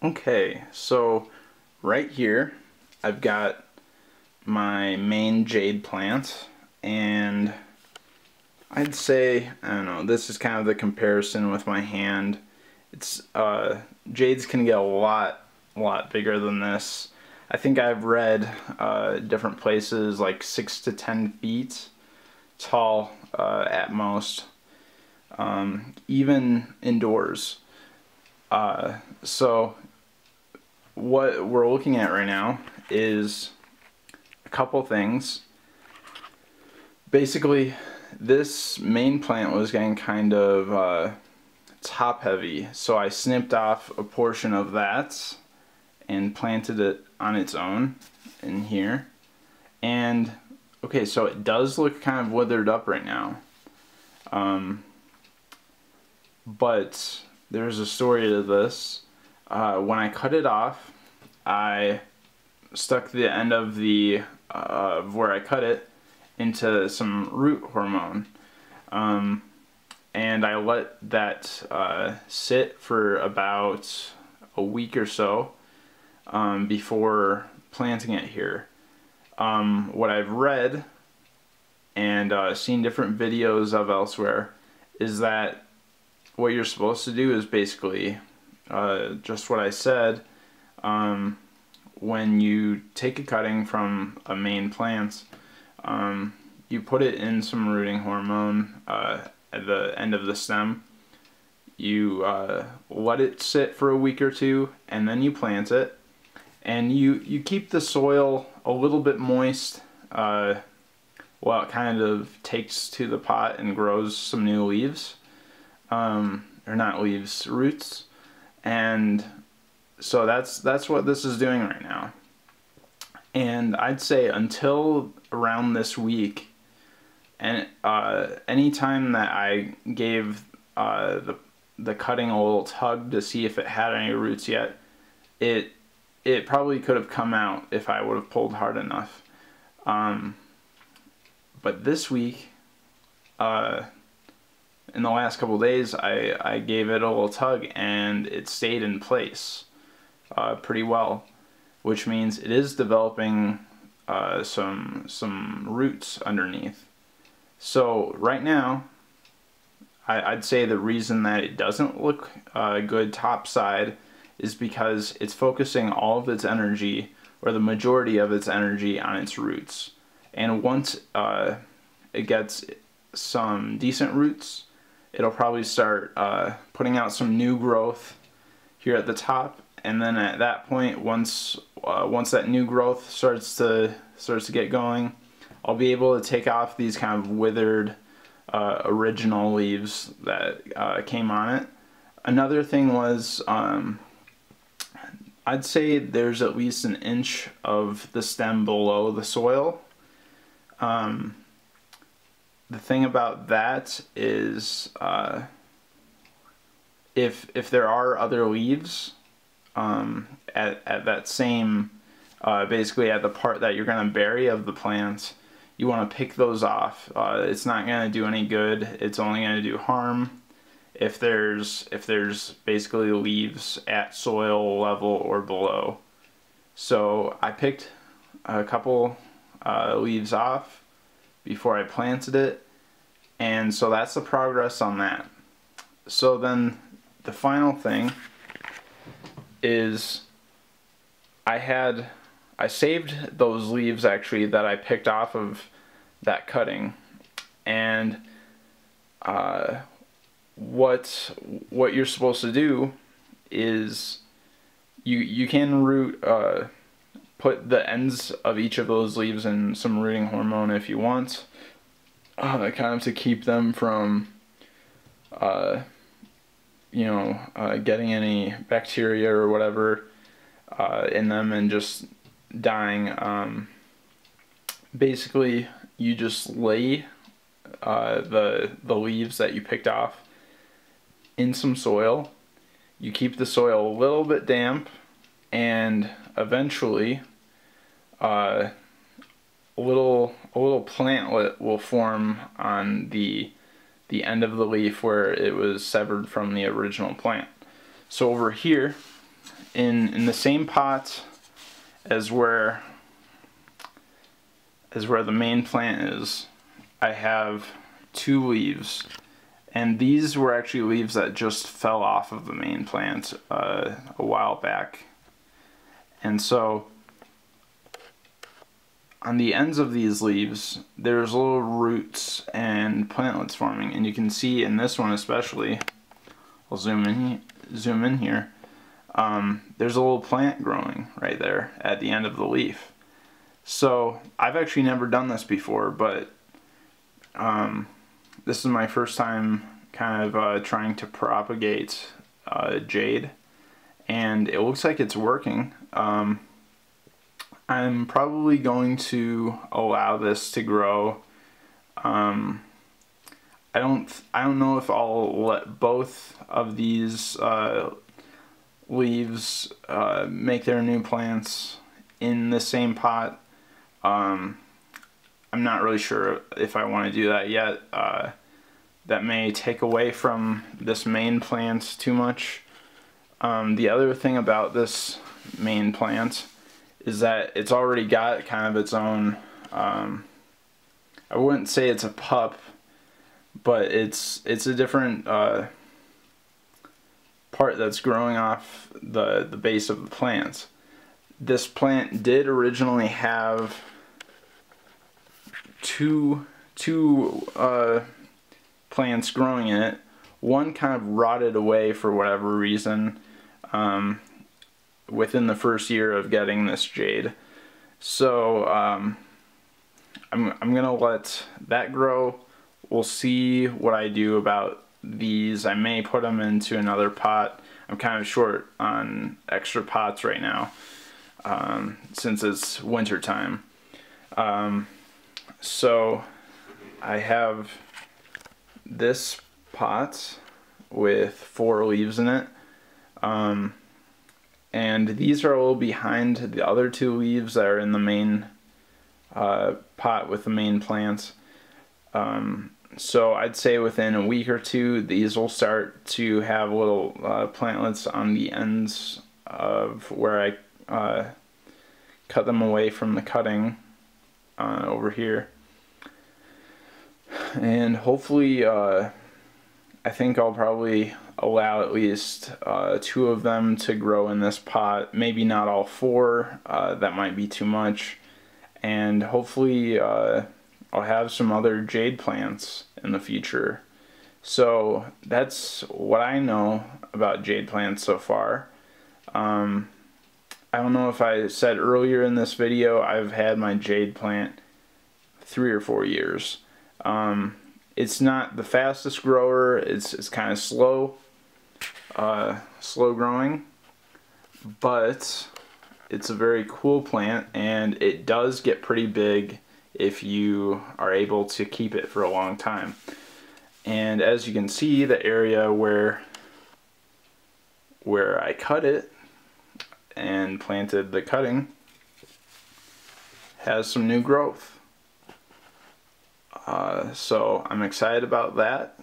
Okay, so right here I've got my main jade plant, and I'd say, I don't know, this is kind of the comparison with my hand. It's jades can get a lot bigger than this. I think I've read different places like 6 to 10 feet tall at most, even indoors. So what we're looking at right now is a couple things. Basically, this main plant was getting kind of top heavy, so I snipped off a portion of that and planted it on its own in here. And okay, so it does look kind of withered up right now, but there's a story to this. When I cut it off, I stuck the end of the where I cut it into some root hormone, and I let that sit for about a week or so before planting it here. What I've read and seen different videos of elsewhere is that what you're supposed to do is basically just what I said. When you take a cutting from a main plant, you put it in some rooting hormone at the end of the stem. You let it sit for a week or two, and then you plant it. And you keep the soil a little bit moist while it kind of takes to the pot and grows some new leaves. Or not leaves, roots. And so that's what this is doing right now. And I'd say until around this week, and any time that I gave the cutting a little tug to see if it had any roots yet, it probably could have come out if I would have pulled hard enough. But this week, in the last couple days, I gave it a little tug and it stayed in place pretty well, which means it is developing some roots underneath. So right now, I'd say the reason that it doesn't look good topside is because it's focusing all of its energy, or the majority of its energy, on its roots. And once it gets some decent roots, it'll probably start putting out some new growth here at the top. And then at that point, once that new growth starts to get going, I'll be able to take off these kind of withered original leaves that came on it. Another thing was, I'd say there's at least an inch of the stem below the soil. The thing about that is, if there are other leaves at that same, basically at the part that you're going to bury of the plant, you want to pick those off. It's not going to do any good. It's only going to do harm if there's basically leaves at soil level or below. So I picked a couple leaves off before I planted it, and so that's the progress on that. So then the final thing is I saved those leaves actually that I picked off of that cutting, and what you're supposed to do is you can put the ends of each of those leaves in some rooting hormone if you want, kind of to keep them from getting any bacteria or whatever in them and just dying. Basically, you just lay the leaves that you picked off in some soil. You keep the soil a little bit damp, and eventually a little plantlet will form on the end of the leaf where it was severed from the original plant. So over here in the same pot as where the main plant is, I have 2 leaves, and these were actually leaves that just fell off of the main plant a while back. And so on the ends of these leaves, there's little roots and plantlets forming, and you can see in this one especially, I'll zoom in here, there's a little plant growing right there at the end of the leaf. So I've actually never done this before, but this is my first time kind of trying to propagate jade, and it looks like it's working. I'm probably going to allow this to grow. I don't know if I'll let both of these leaves make their new plants in the same pot. I'm not really sure if I want to do that yet. That may take away from this main plant too much. The other thing about this main plant is that it's already got kind of its own, I wouldn't say it's a pup, but it's a different part that's growing off the base of the plants. This plant did originally have two plants growing in it. One kind of rotted away for whatever reason within the first year of getting this jade. So I'm gonna let that grow. We'll see what I do about these. I may put them into another pot. I'm kind of short on extra pots right now since it's winter time. So I have this pot with 4 leaves in it, and these are a little behind the other 2 leaves that are in the main pot with the main plants. So I'd say within a week or 2 these will start to have little plantlets on the ends of where I cut them away from the cutting over here. And hopefully I think I'll probably allow at least 2 of them to grow in this pot, maybe not all 4, that might be too much, and hopefully I'll have some other jade plants in the future. So that's what I know about jade plants so far. I don't know if I said earlier in this video, I've had my jade plant 3 or 4 years. It's not the fastest grower, it's kind of slow growing, but it's a very cool plant, and it does get pretty big if you are able to keep it for a long time. And as you can see, the area where I cut it and planted the cutting has some new growth. So I'm excited about that.